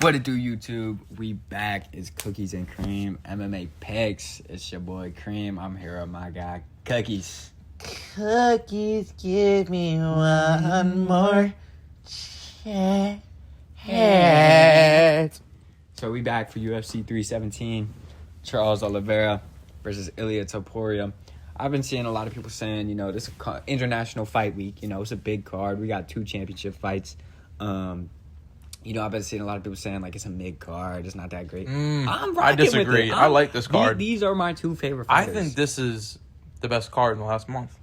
What it do, YouTube? We back. It's Cookies and Cream MMA Picks. It's your boy Cream. I'm here with my guy Cookies. Cookies, give me one more chance. So we back for UFC 317. Charles Oliveira versus ILIA Topuria. I've been seeing a lot of people saying, this is international fight week. It's a big card. We got 2 championship fights. I've been seeing a lot of people saying, it's a mid-card. It's not that great. I disagree. I like this card. These are my 2 favorite fighters. I think this is the best card in the last month.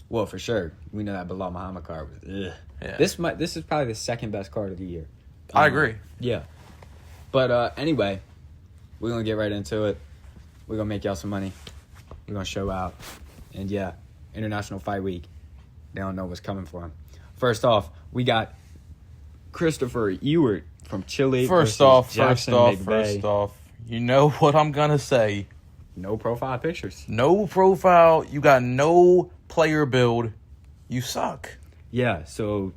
Well, for sure. We know that Bilal Muhammad card was ugh. Yeah. This is probably the second best card of the year. I agree. Yeah. But anyway, we're going to get right into it. We're going to make y'all some money. We're going to show out. And yeah, International Fight Week. They don't know what's coming for them. First off, we got Christopher Ewart from Chile. First off, you know what I'm going to say. No profile pictures. No profile. You got no player build. You suck. Yeah, so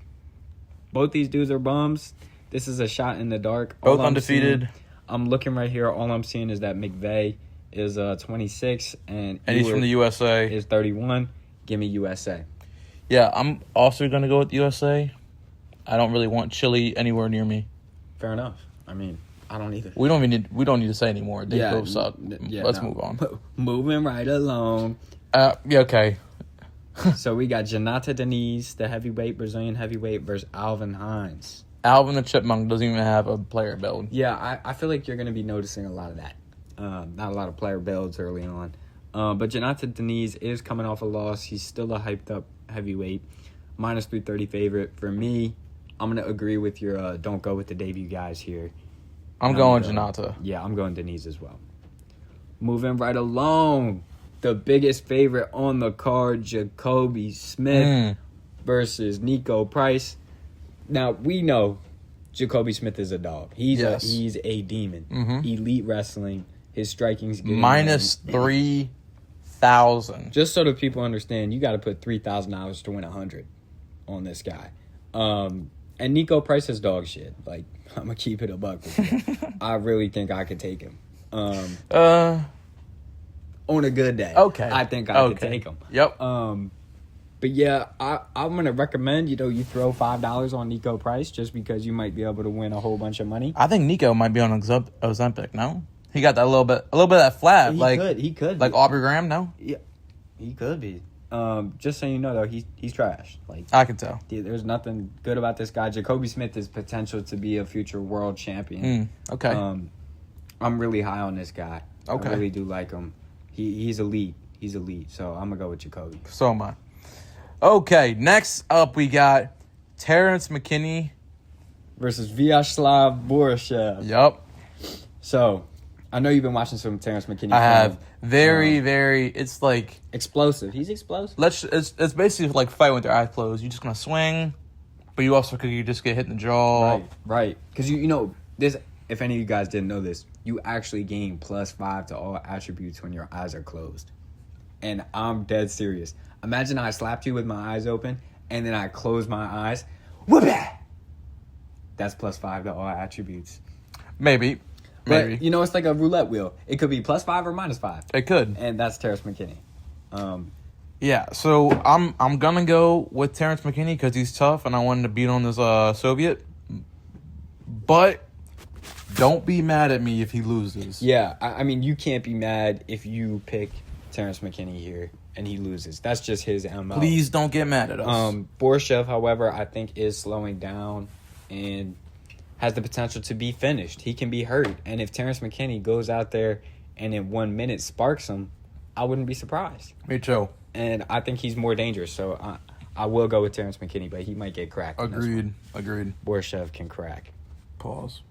both these dudes are bums. This is a shot in the dark. Both undefeated. I'm looking right here. All I'm seeing is that McVeigh is 26 and he's from the USA. Is 31. Give me USA. Yeah, I'm also going to go with USA. I don't really want Chile anywhere near me. Fair enough. I don't either. We don't need to say anymore. They both suck. Let's move on. Moving right along. Okay. So we got Jonathan Diniz, the Brazilian heavyweight, versus Alvin Hines. Alvin the Chipmunk doesn't even have a player build. Yeah, I feel like you're going to be noticing a lot of that. Not a lot of player builds early on. But Jonathan Diniz is coming off a loss. He's still a hyped-up heavyweight. Minus 330 favorite. For me, I'm going to agree with your don't go with the debut guys here. I'm going Jonathan. Yeah, I'm going Diniz as well. Moving right along. The biggest favorite on the card, Jacoby Smith versus Nico Price. Now, we know Jacoby Smith is a dog. He's a demon. Mm-hmm. Elite wrestling. His striking's good. Minus 3,000. Just so that people understand, you got to put $3,000 to win 100 on this guy. And Nico Price is dog shit. I'm going to keep it a buck with you. I really think I could take him. On a good day. Okay. I think I could take him. Yep. But yeah, I'm going to recommend, you throw $5 on Nico Price just because you might be able to win a whole bunch of money. I think Nico might be on Ozempic, no? He got that a little bit of that flab. He could. Like Aubrey Graham, no? Yeah, he could be. Just so you know, though, he's trash. I can tell. There's nothing good about this guy. Jacoby Smith has potential to be a future world champion. Okay. I'm really high on this guy. Okay. I really do like him. He's elite. He's elite. So I'm going to go with Jacoby. So am I. Okay, next up we got Terrence McKinney versus Vyacheslav Borishev. Yep. So, I know you've been watching some Terrence McKinney. I have. Very, it's explosive. He's explosive. It's basically like fight with your eyes closed. You're just going to swing, but you also could just get hit in the jaw. Right. Because, this. If any of you guys didn't know this, you actually gain +5 to all attributes when your eyes are closed. And I'm dead serious. Imagine I slapped you with my eyes open, and then I closed my eyes. Whoop-a! That's +5 to all attributes. Maybe. But, it's like a roulette wheel. It could be +5 or -5. It could. And that's Terrence McKinney. Yeah, so I'm going to go with Terrence McKinney because he's tough, and I wanted to beat on this Soviet. But don't be mad at me if he loses. Yeah, I mean, you can't be mad if you pick Terrence McKinney here and he loses. That's just his MO. Please don't get mad at us. Borishev, however, I think is slowing down and has the potential to be finished. He can be hurt. And if Terrence McKinney goes out there and in 1 minute sparks him, I wouldn't be surprised. Me too. And I think he's more dangerous. So I will go with Terrence McKinney, but he might get cracked. Agreed. Borishev can crack. Pause.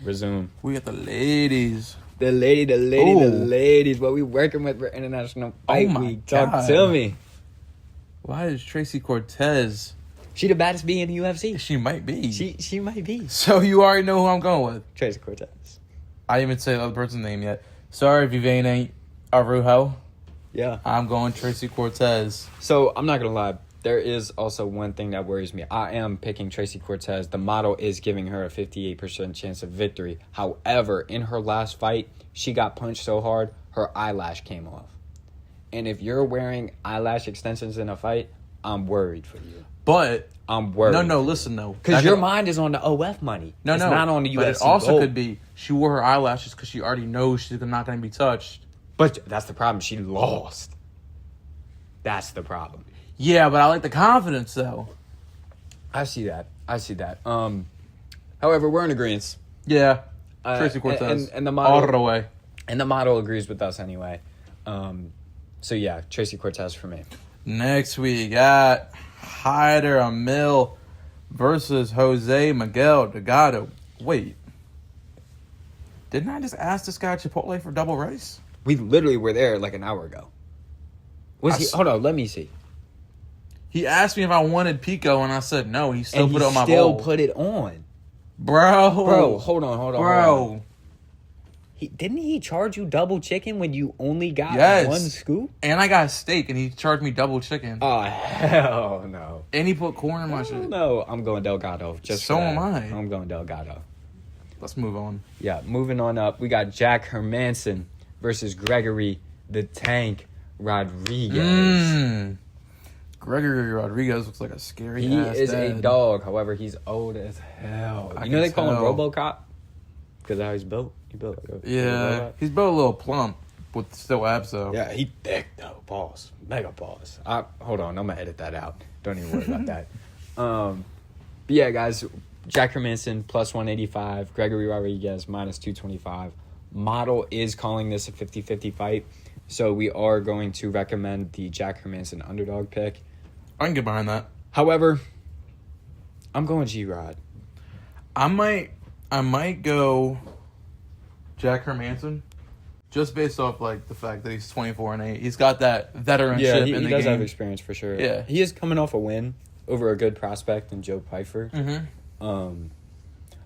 Resume. We got the ladies. The ladies. What we working with for International Fight Week. Talk to me. Why is Tracy Cortez? She the baddest bee in the UFC. She might be. She might be. So you already know who I'm going with. Tracy Cortez. I didn't even say the other person's name yet. Sorry if Vivane ain't Arujo. Yeah. I'm going Tracy Cortez. So I'm not gonna lie. There is also one thing that worries me. I am picking Tracy Cortez. The model is giving her a 58% chance of victory. However, in her last fight, she got punched so hard, her eyelash came off. And if you're wearing eyelash extensions in a fight, I'm worried for you. But I'm worried. No, listen though. Because your mind is on the OF money. No, it's not on the UFC. But it also gold. could be she wore her eyelashes because she already knows she's not going to be touched. But that's the problem. She lost. That's the problem. Yeah, but I like the confidence though. I see that. However, we're in agreement. Yeah. Tracy Cortez. And the model, all the way. And the model agrees with us anyway. So yeah, Tracy Cortez for me. Next we got Hyder Amil versus Jose Miguel Delgado. Wait. Didn't I just ask this guy at Chipotle for double rice? We literally were there like an hour ago. Hold on, let me see. He asked me if I wanted pico, and I said no. He still put it on my bowl. Still put it on. Bro, hold on. Bro. Didn't he charge you double chicken when you only got one scoop? And I got steak, and he charged me double chicken. Oh, hell no. And he put corn in my shit. No, I'm going Delgado. So am I. I'm going Delgado. Let's move on. Yeah, moving on up. We got Jack Hermanson versus Gregory the Tank Rodriguez. Gregory Rodriguez looks like a scary ass He is dad. a dog. However, he's old as hell. You know they call him RoboCop? Because of how he's built. He built like a Yeah, he's built a little plump with still abs though. Yeah, he thick though. Pause. Mega pause. Hold on, I'm gonna edit that out. Don't even worry about that. But yeah, guys, Jack Hermanson plus 185, Gregory Rodriguez minus 225. Model is calling this a 50-50 fight, so we are going to recommend the Jack Hermanson underdog pick. I can get behind that. However, I'm going G-Rod. I might go Jack Hermanson, just based off like the fact that he's 24-8. He's got that veteranship in the game. He does have experience for sure. Yeah, he is coming off a win over a good prospect in Joe Pfeiffer.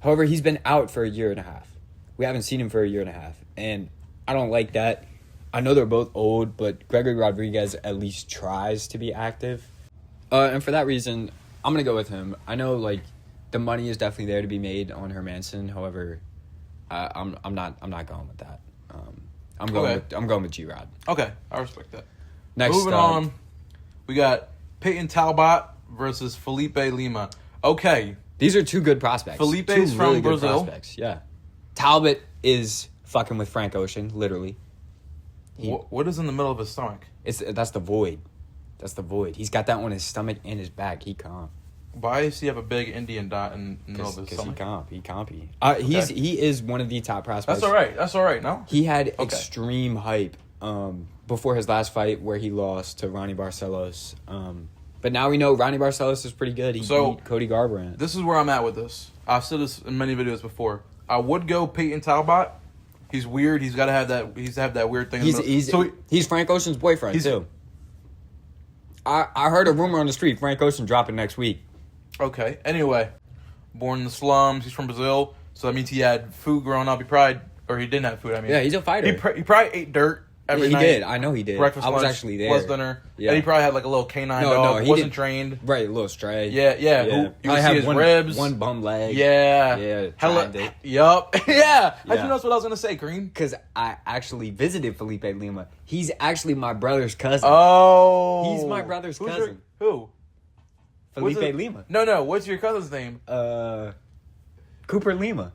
However, he's been out for a year and a half. We haven't seen him for a year and a half, and I don't like that. I know they're both old, but Gregory Rodriguez at least tries to be active. And for that reason, I'm going to go with him. I know, like, the money is definitely there to be made on Hermanson. However, I'm not going with that. I'm going with G-Rod. Okay, I respect that. Next, moving on, we got Peyton Talbot versus Felipe Lima. Okay, these are two good prospects. Felipe's from Brazil. Yeah, Talbot is fucking with Frank Ocean, literally. What is in the middle of his stomach? That's the void. That's the void. He's got that on his stomach and his back. He can't. Why does he have a big Indian dot in the middle of his stomach? He compy. He is one of the top prospects. That's all right. No, he had extreme hype before his last fight where he lost to Ronnie Barcelos. But now we know Ronnie Barcelos is pretty good. He beat Cody Garbrandt. This is where I'm at with this. I've said this in many videos before. I would go Peyton Talbot. He's weird. He's got to have that. He's to have that weird thing. He's Frank Ocean's boyfriend too. I heard a rumor on the street. Frank Ocean dropping next week. Okay. Anyway, born in the slums. He's from Brazil, so that means he had food growing up. He didn't have food. I mean, yeah, he's a fighter. He probably ate dirt every night. He did. I know he did. Breakfast, I was lunch, actually there. Lunch, dinner. Yeah. And he probably had like a little canine dog. He wasn't trained. Right, a little stray. Yeah. You can see his ribs. One bum leg. Yeah. Yup. Yeah. How'd you know that's what I was gonna say, Kareem? Because I actually visited Felipe Lima. He's actually my brother's cousin. Oh. He's my brother's cousin. Who? Felipe Lima. No. What's your cousin's name? Cooper Lima.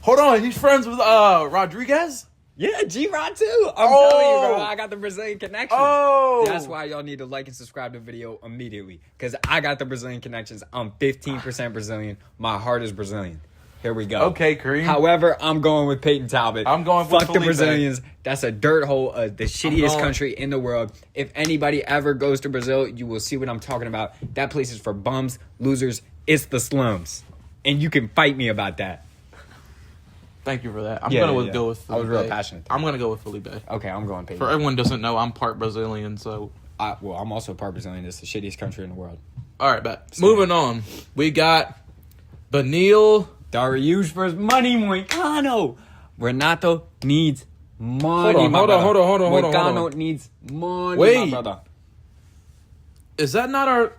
Hold on. He's friends with Rodriguez? Yeah, G-Rod too. I'm telling you, bro. I got the Brazilian connections. Oh. That's why y'all need to like and subscribe to the video immediately. Because I got the Brazilian connections. I'm 15% Brazilian. My heart is Brazilian. Here we go. Okay, Kareem. However, I'm going with Peyton Talbot. I'm going with Fuck Felipe. the Brazilians. That's a dirt hole, the shittiest country in the world. If anybody ever goes to Brazil, you will see what I'm talking about. That place is for bums, losers. It's the slums. And you can fight me about that. Thank you for that. I'm going to go with Felipe. I was real passionate. I'm going to go with Felipe. Okay, I'm going Peyton. For everyone who doesn't know, I'm part Brazilian, so... I'm also part Brazilian. It's the shittiest country in the world. All right, bet. Moving on. We got Beneil Dariush versus Money Moicano. Renato needs money. Hold on. Moicano needs money, my brother. Is that not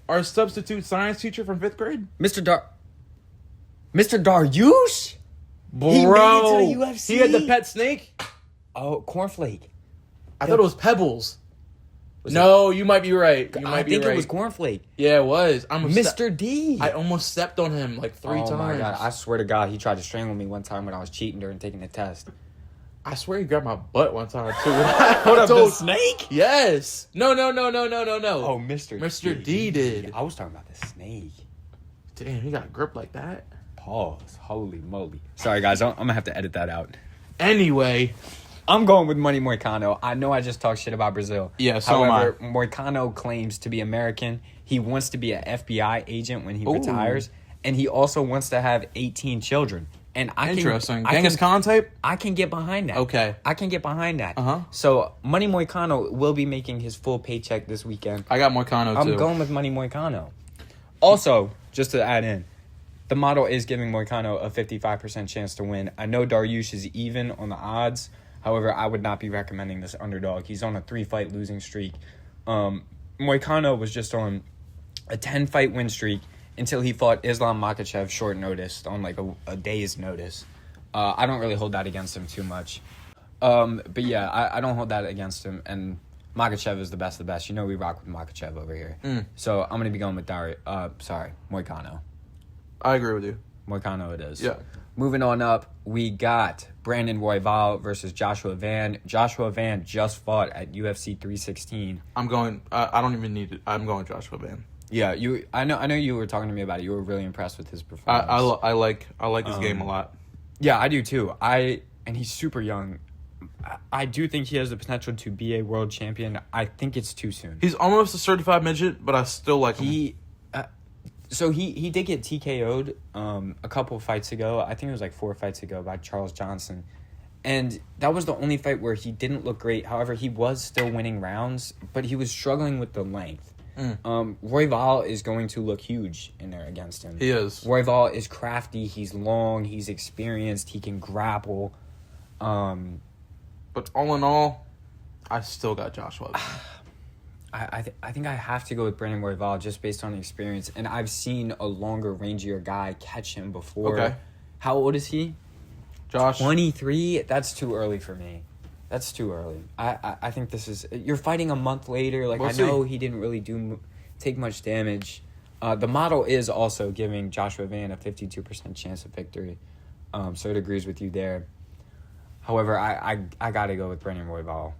our substitute science teacher from 5th grade? Mr. Dariush? Bro, He made it to the UFC? He had the pet snake? Oh, Cornflake. I thought it was Pebbles. No, you might be right. I think it was Cornflake. Yeah, it was. Mr. D. I almost stepped on him like 3 times. Oh my God. I swear to God, he tried to strangle me one time when I was cheating during taking the test. I swear he grabbed my butt one time too. Hold up, the snake? Yes. No. Oh, Mr. D did. I was talking about the snake. Damn, he got a grip like that. Pause. Holy moly. Sorry, guys. I'm going to have to edit that out. Anyway. I'm going with Money Moicano. I know I just talked shit about Brazil. Yeah, so however, Moicano claims to be American. He wants to be an FBI agent when he retires. And he also wants to have 18 children. And Interesting. Genghis Khan type? I can get behind that. Okay. I can get behind that. Uh-huh. So, Money Moicano will be making his full paycheck this weekend. I got Moicano, too. I'm going with Money Moicano. Also, just to add in, the model is giving Moicano a 55% chance to win. I know Dariush is even on the odds. However, I would not be recommending this underdog. He's on a 3-fight losing streak. Moicano was just on a 10-fight win streak until he fought Islam Makhachev short notice, on like a day's notice. I don't really hold that against him too much. But yeah, I don't hold that against him. And Makhachev is the best of the best. You know we rock with Makhachev over here. So I'm going to be going with Moicano. I agree with you. Moicano it is. Yeah. Moving on up, we got Brandon Royval versus Joshua Van. Joshua Van just fought at UFC 316. I'm going. I don't even need it. I'm going Joshua Van. Yeah, I know you were talking to me about it. You were really impressed with his performance. I like his game a lot. Yeah, I do too. And he's super young. I do think he has the potential to be a world champion. I think it's too soon. He's almost a certified midget, but I still like him. So he did get TKO'd a couple fights ago. I think it was like 4 fights ago by Charles Johnson. And that was the only fight where he didn't look great. However, he was still winning rounds, but he was struggling with the length. Royval is going to look huge in there against him. He is. Royval is crafty. He's long. He's experienced. He can grapple. But all in all, I still got Joshua. I think I have to go with Brandon Royval just based on experience. And I've seen a longer, rangier guy catch him before. Okay. How old is he? Josh. 23? That's too early for me. That's too early. I think this is... You're fighting a month later. Like, we'll I know he didn't really take much damage. The model is also giving Joshua Van a 52% chance of victory. So it agrees with you there. However, I got to go with Brandon Royval.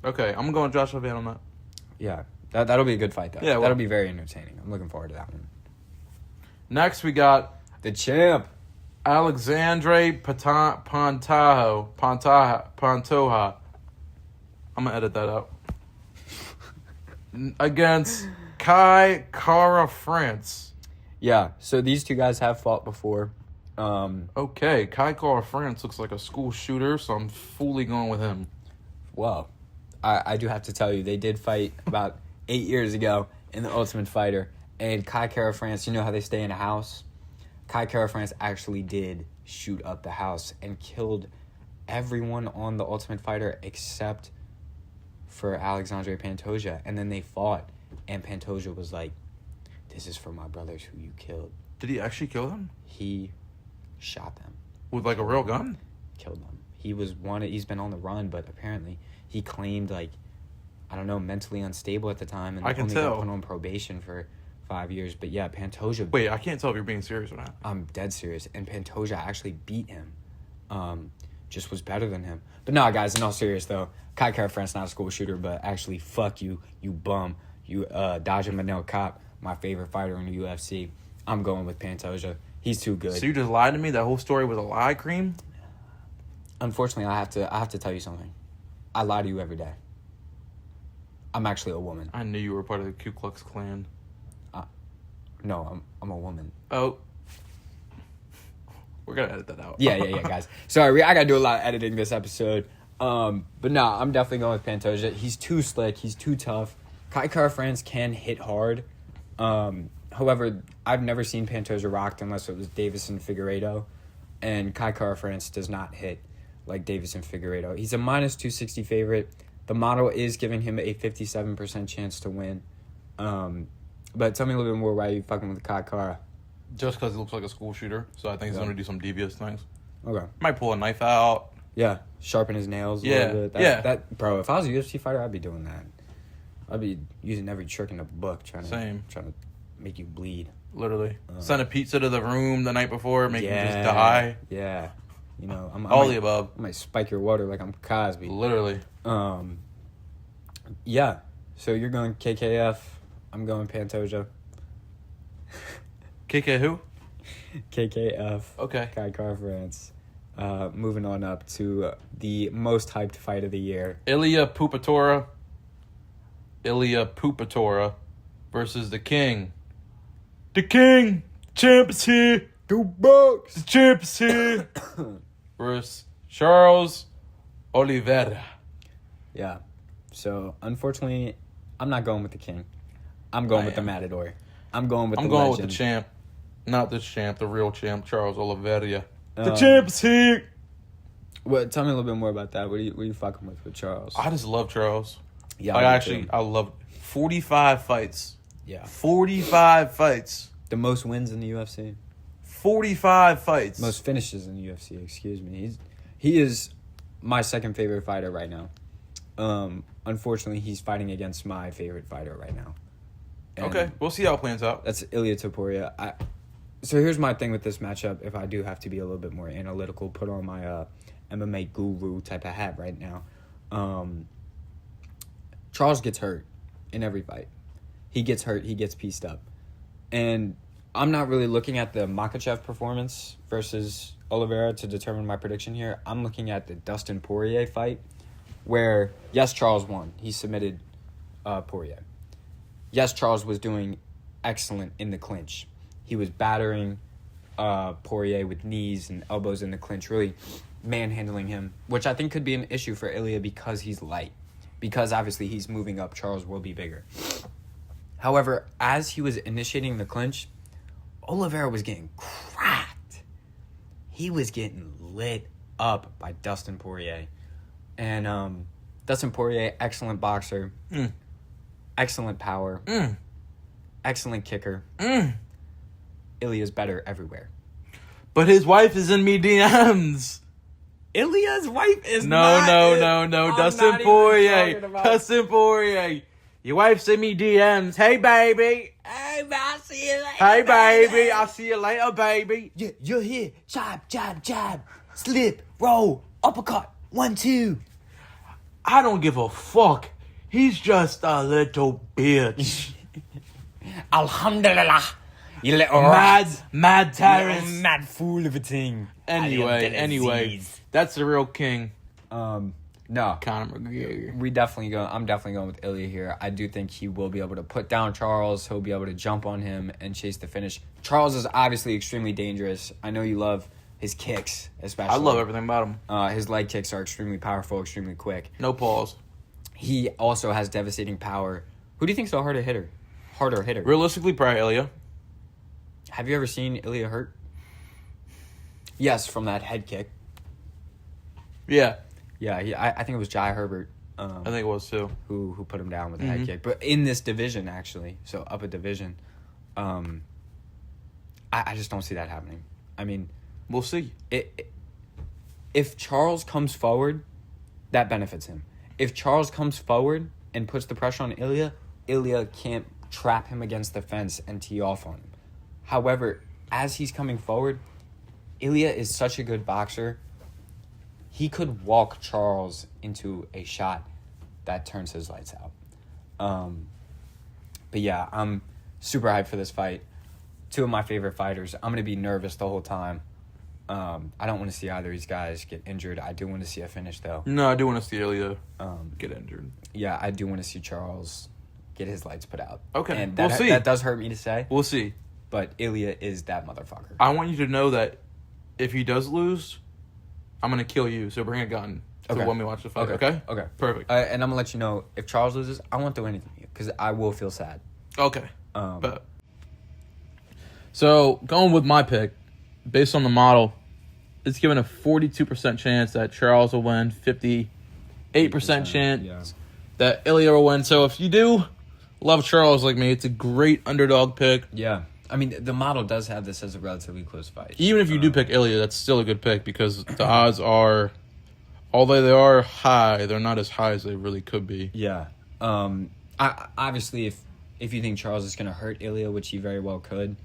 Okay, I'm going Joshua Van on that. Yeah, that'll be a good fight, though. Yeah, that'll be very entertaining. I'm looking forward to that one. Next, we got... The champ. Alexandre Pantoja. I'm going to edit that out. Against Kai Kara France. Yeah, so these two guys have fought before. Okay, Kai Kara France looks like a school shooter, so I'm fully going with him. Well, I do have to tell you, they did fight about 8 years ago in the Ultimate Fighter. And Kai Kara France, you know how they stay in a house? Kai Kara France actually did shoot up the house and killed everyone on the Ultimate Fighter except for Alexandre Pantoja. And then they fought, and Pantoja was like, "This is for my brothers who you killed." Did he actually kill them? He shot them. With like a real gun? Killed them. He was wanted. He's been on the run, but apparently he claimed, like, I don't know, mentally unstable at the time, and only got put on probation for 5 years. But yeah, Pantoja... Wait, I can't tell if you're being serious or not. I'm dead serious. And Pantoja actually beat him. Just was better than him. But no, guys, in all serious, though, Kai Kara France not a school shooter, but actually, fuck you, you bum. You, Daja Manel Cop, my favorite fighter in the UFC. I'm going with Pantoja. He's too good. So you just lied to me? That whole story was a lie, Cream? Unfortunately, I have to tell you something. I lie to you every day. I'm actually a woman. I knew you were part of the Ku Klux Klan. No, I'm a woman. Oh. We're going to edit that out. Yeah, guys. Sorry, I got to do a lot of editing this episode. But no, I'm definitely going with Pantoja. He's too slick. He's too tough. Kai Kara France can hit hard. However, I've never seen Pantoja rocked unless it was Davis and Figueiredo. And Kai Kara France does not hit like Davis and Figueiredo. He's a minus 260 favorite. The model is giving him a 57% chance to win. But tell me a little bit more why you fucking with Kakara. Just because he looks like a school shooter, so I think he's Yeah. going to do some devious things. Okay. Might pull a knife out. Yeah, sharpen his nails a Yeah, little bit. That, bro, if I was a UFC fighter, I'd be doing that. I'd be using every trick in the book trying to make you bleed. Literally. Send a pizza to the room the night before, make you just Yeah. die. Yeah. You know, All the above. I might spike your water like I'm Cosby. Literally. Yeah. So you're going KKF. I'm going Pantoja. KK who? KKF. Okay. Kai Car France. Moving on up to the most hyped fight of the year. ILIA Topuria versus the King. The King! Champ is here! $2. The champ is here! Versus Charles Oliveira. Yeah. So, unfortunately, I'm not going with the King. I'm going with the Matador. I'm going with the champ. Not the champ, the real champ, Charles Oliveira. The champ is here! Well, tell me a little bit more about that. What are you fucking with Charles? I just love Charles. Yeah, I love 45 fights. Yeah. 45 fights. The most wins in the UFC. 45 fights. Most finishes in the UFC, excuse me. He is my second favorite fighter right now. Unfortunately, he's fighting against my favorite fighter right now. And okay, we'll see how it plans out. That's ILIA Topuria. So here's my thing with this matchup. If I do have to be a little bit more analytical, put on my MMA guru type of hat right now. Charles gets hurt in every fight. He gets hurt. He gets pieced up. And I'm not really looking at the Makhachev performance versus Oliveira to determine my prediction here. I'm looking at the Dustin Poirier fight where, yes, Charles won. He submitted Poirier. Yes, Charles was doing excellent in the clinch. He was battering Poirier with knees and elbows in the clinch, really manhandling him, which I think could be an issue for ILIA because he's light. Because obviously he's moving up, Charles will be bigger. However, as he was initiating the clinch, Oliveira was getting cracked. He was getting lit up by Dustin Poirier. And Dustin Poirier, excellent boxer. Excellent power. Excellent kicker. Ilia's better everywhere. But his wife is in me DMs. Ilia's wife is No. I'm Dustin Poirier. Dustin Poirier. Your wife's in me DMs. Hey, baby. Hey, I'll see you later. Hey, baby. I'll see you later, baby. Yeah, you're here. Jab. Slip, roll, uppercut. 1, 2. I don't give a fuck. He's just a little bitch. Alhamdulillah. You little Mad terrorist. mad fool of a thing. Anyway, that's the real king. No. Conor McGregor. I'm definitely going with Ilya here. I do think he will be able to put down Charles. He'll be able to jump on him and chase the finish. Charles is obviously extremely dangerous. I know you love his kicks, especially. I love everything about him. His leg kicks are extremely powerful, extremely quick. No pause. He also has devastating power. Who do you think's the harder hitter? Realistically, probably Ilya. Have you ever seen Ilya hurt? Yes, from that head kick. Yeah. Yeah, I think it was Jai Herbert. I think it was too. Who put him down with a head kick. But in this division, actually, so up a division, I just don't see that happening. I mean... We'll see. If Charles comes forward, that benefits him. If Charles comes forward and puts the pressure on Ilya can't trap him against the fence and tee off on him. However, as he's coming forward, Ilya is such a good boxer. He could walk Charles into a shot that turns his lights out. But yeah, I'm super hyped for this fight. Two of my favorite fighters. I'm going to be nervous the whole time. I don't want to see either of these guys get injured. I do want to see a finish, though. No, I do want to see Ilya get injured. Yeah, I do want to see Charles get his lights put out. Okay, and we'll see. That does hurt me to say. We'll see. But Ilya is that motherfucker. I want you to know that if he does lose, I'm going to kill you. So bring a gun to when we watch the fight. Okay? Perfect. And I'm going to let you know, if Charles loses, I won't do anything to you because I will feel sad. Okay. So going with my pick, based on the model, it's given a 42% chance that Charles will win, 58% chance that Ilya will win. So if you do love Charles like me. It's a great underdog pick. Yeah. I mean, the model does have this as a relatively close fight. Even if you do pick Ilya, that's still a good pick because the odds are, although they are high, they're not as high as they really could be. Yeah. Obviously, if you think Charles is going to hurt Ilya, which he very well could,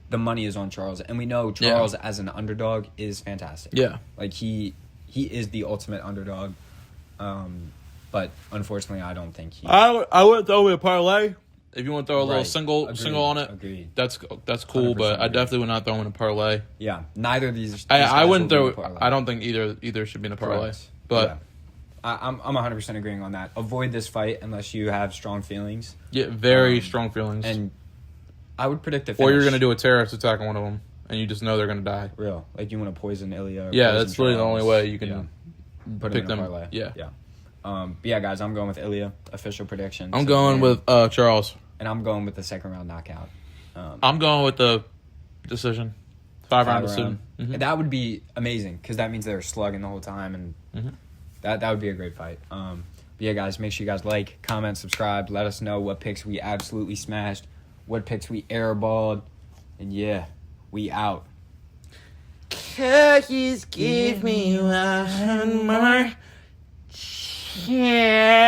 the money is on Charles. And we know Charles as an underdog is fantastic. Yeah. Like, he is the ultimate underdog. But unfortunately, I don't think he... I would throw a parlay. If you want to throw a little single on it, Agreed. That's cool, but I definitely would not throw in a parlay. Yeah, neither of these I wouldn't guys will throw. be in a parlay. I don't think either should be in a parlay. Correct. But yeah. I'm 100% agreeing on that. Avoid this fight unless you have strong feelings. yeah, very strong feelings. And I would predict a finish. Or you're gonna do a terrorist attack on one of them, and you just know they're gonna die. Real. Like you want to poison Ilya. Or Yeah, poison that's really the Charles. only way you can put pick him in a them. parlay. Yeah. Yeah. But yeah, guys, I'm going with Ilya. Official prediction. I'm going with Charles. And I'm going with the second round knockout. I'm going with the decision. 5-round decision. Mm-hmm. That would be amazing because that means they're slugging the whole time, and that would be a great fight. But yeah, guys, make sure you guys like, comment, subscribe. Let us know what picks we absolutely smashed, what picks we airballed, and yeah, we out. Cookies give me one more chance.